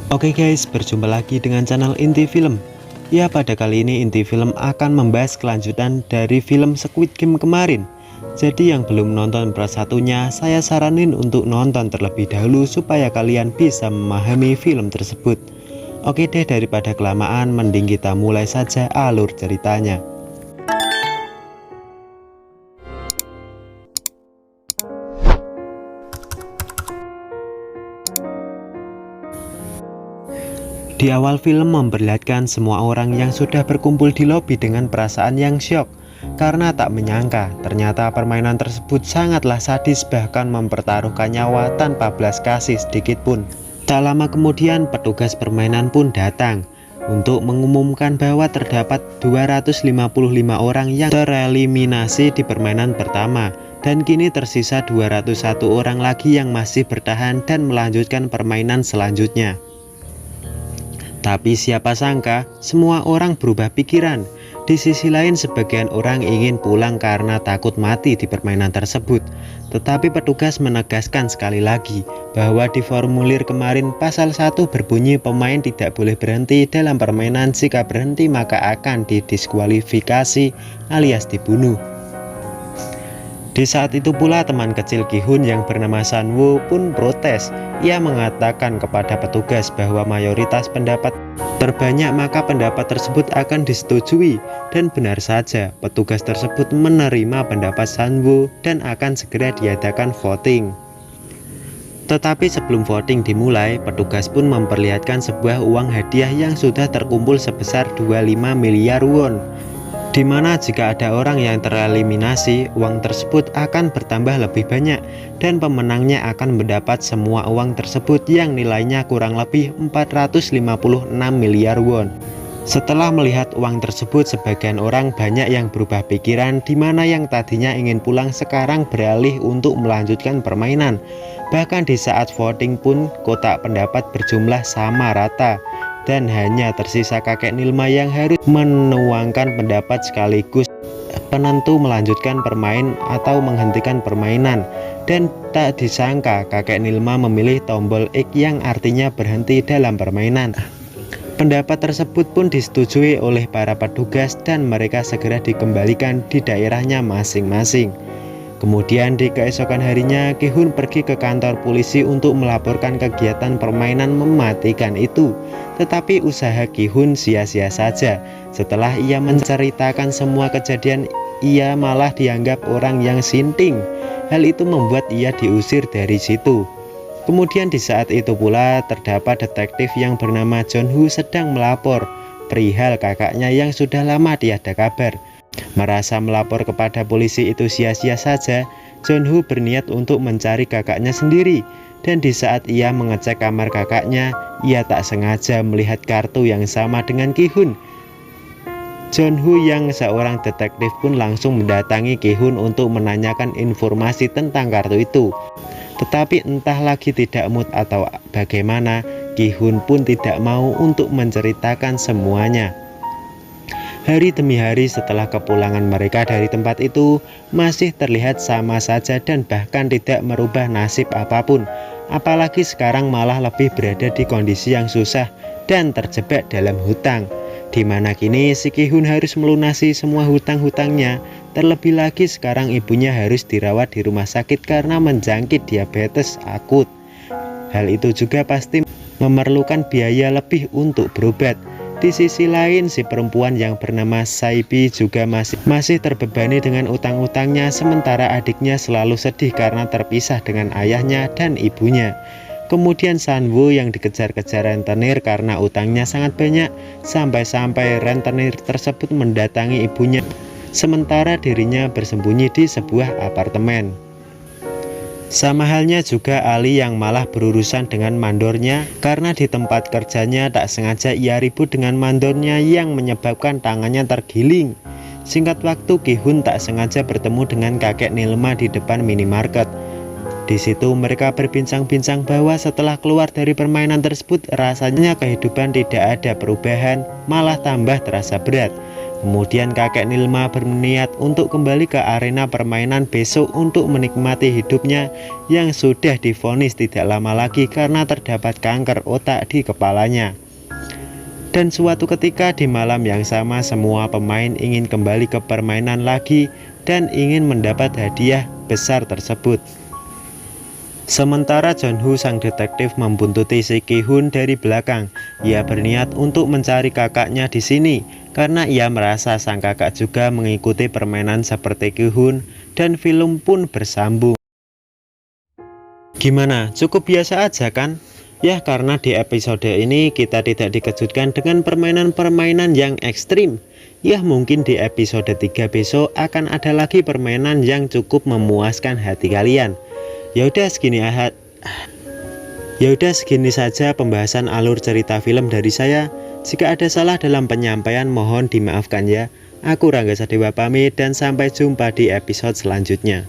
Oke guys, berjumpa lagi dengan channel Inti Film. Ya, pada kali ini Inti Film akan membahas kelanjutan dari film Squid Game kemarin. Jadi yang belum nonton part satunya, saya saranin untuk nonton terlebih dahulu supaya kalian bisa memahami film tersebut. Oke deh, daripada kelamaan, mending kita mulai saja alur ceritanya. Di awal film memperlihatkan semua orang yang sudah berkumpul di lobi dengan perasaan yang syok karena tak menyangka ternyata permainan tersebut sangatlah sadis, bahkan mempertaruhkan nyawa tanpa belas kasih sedikit pun. Tak lama kemudian petugas permainan pun datang untuk mengumumkan bahwa terdapat 255 orang yang tereliminasi di permainan pertama, dan kini tersisa 201 orang lagi yang masih bertahan dan melanjutkan permainan selanjutnya. Tapi siapa sangka semua orang berubah pikiran. Di sisi lain sebagian orang ingin pulang karena takut mati di permainan tersebut. Tetapi petugas menegaskan sekali lagi bahwa di formulir kemarin pasal 1 berbunyi pemain tidak boleh berhenti dalam permainan, jika berhenti maka akan didiskualifikasi alias dibunuh. Di saat itu pula teman kecil Ki-hun yang bernama San-woo pun protes. Ia mengatakan kepada petugas bahwa mayoritas pendapat terbanyak maka pendapat tersebut akan disetujui. Dan benar saja, petugas tersebut menerima pendapat San-woo dan akan segera diadakan voting. Tetapi sebelum voting dimulai, petugas pun memperlihatkan sebuah uang hadiah yang sudah terkumpul sebesar 25 miliar won. Dimana jika ada orang yang tereliminasi, uang tersebut akan bertambah lebih banyak dan pemenangnya akan mendapat semua uang tersebut yang nilainya kurang lebih 456 miliar won. Setelah melihat uang tersebut, sebagian orang banyak yang berubah pikiran, dimana yang tadinya ingin pulang sekarang beralih untuk melanjutkan permainan. Bahkan di saat voting pun kotak pendapat berjumlah sama rata. Dan hanya tersisa kakek Nilma yang harus menuangkan pendapat sekaligus penentu melanjutkan permain atau menghentikan permainan. Dan tak disangka kakek Nilma memilih tombol X yang artinya berhenti dalam permainan. Pendapat tersebut pun disetujui oleh para petugas dan mereka segera dikembalikan di daerahnya masing-masing. Kemudian di keesokan harinya Ki-hun pergi ke kantor polisi untuk melaporkan kegiatan permainan mematikan itu. Tetapi usaha Ki-hun sia-sia saja. Setelah ia menceritakan semua kejadian, ia malah dianggap orang yang sinting. Hal itu membuat ia diusir dari situ. Kemudian di saat itu pula terdapat detektif yang bernama Jong-hu sedang melapor perihal kakaknya yang sudah lama tiada kabar. Merasa melapor kepada polisi itu sia-sia saja, Jong-hu berniat untuk mencari kakaknya sendiri. Dan di saat ia mengecek kamar kakaknya, ia tak sengaja melihat kartu yang sama dengan Ki-hun. Jong-hu yang seorang detektif pun langsung mendatangi Ki-hun untuk menanyakan informasi tentang kartu itu. Tetapi entah lagi tidak mood atau bagaimana, Ki-hun pun tidak mau untuk menceritakan semuanya. Hari demi hari setelah kepulangan mereka dari tempat itu masih terlihat sama saja dan bahkan tidak merubah nasib apapun. Apalagi sekarang malah lebih berada di kondisi yang susah dan terjebak dalam hutang, dimana kini si Ki-hun harus melunasi semua hutang-hutangnya. Terlebih lagi sekarang ibunya harus dirawat di rumah sakit karena menjangkit diabetes akut. Hal itu juga pasti memerlukan biaya lebih untuk berobat. Di sisi lain, si perempuan yang bernama Saibi juga masih terbebani dengan utang-utangnya, sementara adiknya selalu sedih karena terpisah dengan ayahnya dan ibunya. Kemudian San-woo yang dikejar-kejar rentenir karena utangnya sangat banyak, sampai-sampai rentenir tersebut mendatangi ibunya, sementara dirinya bersembunyi di sebuah apartemen. Sama halnya juga Ali yang malah berurusan dengan mandornya karena di tempat kerjanya tak sengaja ia ribut dengan mandornya yang menyebabkan tangannya tergiling. Singkat waktu Ki-hun tak sengaja bertemu dengan kakek Nilma di depan minimarket. Di situ mereka berbincang-bincang bahwa setelah keluar dari permainan tersebut rasanya kehidupan tidak ada perubahan, malah tambah terasa berat. Kemudian kakek Nilma berniat untuk kembali ke arena permainan besok untuk menikmati hidupnya yang sudah divonis tidak lama lagi karena terdapat kanker otak di kepalanya. Dan suatu ketika di malam yang sama semua pemain ingin kembali ke permainan lagi dan ingin mendapat hadiah besar tersebut. Sementara Jeonhu sang detektif membuntuti si Ki-hun dari belakang. Ia berniat untuk mencari kakaknya di sini karena ia merasa sang kakak juga mengikuti permainan seperti Ki-hun dan film pun bersambung. Gimana? Cukup biasa aja kan? Ya, karena di episode ini kita tidak dikejutkan dengan permainan-permainan yang ekstrim. Ya, mungkin di episode 3 besok akan ada lagi permainan yang cukup memuaskan hati kalian. Ya udah segini saja pembahasan alur cerita film dari saya. Jika ada salah dalam penyampaian mohon dimaafkan ya. Aku Rangga Sadewa pamit dan sampai jumpa di episode selanjutnya.